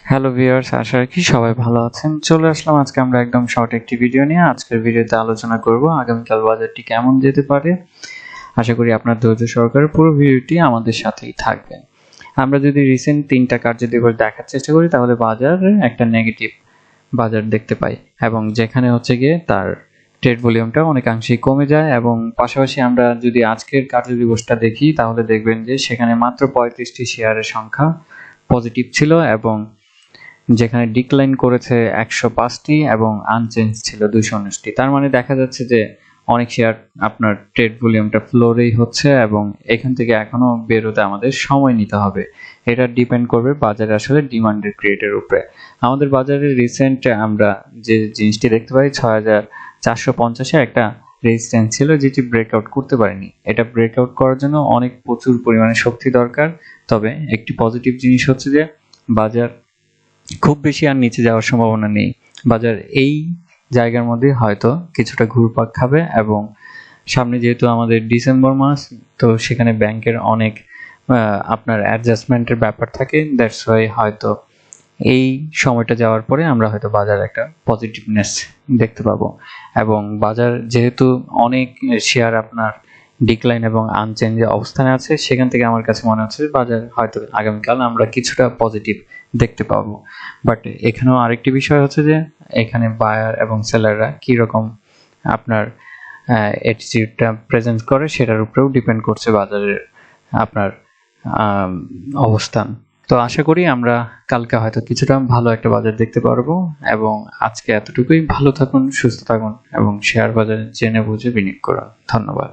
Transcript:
Hello viewers, আশা রাখি সবাই ভালো আছেন। চলে আসলাম আজকে আমরা একদম শর্ট একটি ভিডিও নিয়ে। আজকের ভিডিওতে আলোচনা করব আগামীকাল বাজারটি কেমন যেতে পারে। আশা করি আপনার ধৈর্য সহকারে পুরো ভিডিওটি আমাদের সাথেই থাকবেন। আমরা যদি রিসেন্ট 3টা কার্যদিবস দেখার চেষ্টা করি তাহলে বাজারে একটা নেগেটিভ বাজার দেখতে পাই এবং যেখানে হচ্ছে গিয়ে তার ট্রেড ভলিউমটা অনেকাংশেই কমে যায় এবং পাশাপাশি আমরা যদি আজকের কার্যদিবসটা দেখি তাহলে দেখবেন যে সেখানে মাত্র 35টি শেয়ারের সংখ্যা পজিটিভ ছিল এবং যেখানে ডিক্লাইন করেছে 105টি এবং আনচেঞ্জ ছিল 219টি। তার মানে দেখা যাচ্ছে যে অনেক শেয়ার আপনার ট্রেড ভলিউমটা ফ্লোরেই হচ্ছে এবং এখান থেকে এখনো বেরোতে আমাদের সময় নিতে হবে। এটা ডিপেন্ড করবে বাজারে আসলে ডিমান্ডের ক্রিয়েটের উপরে। আমাদের বাজারে রিসেন্ট আমরা যে জিনিসটি দেখতে পাই 6450-এ একটা রেজিস্ট্যান্স ছিল যেটি ব্রেকআউট করতে পারেনি। এটা ব্রেকআউট করার জন্য অনেক প্রচুর পরিমাণে শক্তি দরকার। তবে একটি পজিটিভ জিনিস হচ্ছে যে বাজার খুব বেশি আর নিচে যাওয়ার সম্ভাবনা নেই। বাজার এই জায়গার মধ্যে হয়তো কিছুটা ঘুরপাক খাবে এবং সামনে যেহেতু আমাদের ডিসেম্বর মাস, তো সেখানে ব্যাংকের অনেক আপনার অ্যাডজাস্টমেন্টের ব্যাপার থাকে। দ্যাটস ওয়াই হয়তো এই সময়টা যাওয়ার পরে আমরা হয়তো বাজার একটা পজিটিভনেস দেখতে পাবো এবং বাজার যেহেতু অনেক শেয়ার আপনার ডিক্লাইন এবং আনচেঞ্জ অবস্থানে আছে, সেখান থেকে আমার কাছে মনে হচ্ছে বাজার হয়তো আগামীকাল আমরা কিছুটা পজিটিভ দেখতে পাবো। বাট এখানেও আরেকটি বিষয় হচ্ছে যে এখানে বায়ার এবং সেলাররা কীরকম আপনার অ্যাটিটিউডটা প্রেজেন্ট করে সেটার উপরেও ডিপেন্ড করছে বাজারের আপনার অবস্থান। তো আশা করি আমরা কালকে হয়তো কিছুটা ভালো একটা বাজার দেখতে পারবো এবং আজকে এতটুকুই। ভালো থাকুন, সুস্থ থাকুন এবং শেয়ার বাজারে জেনে বুঝে বিনিয়োগ করুন। ধন্যবাদ।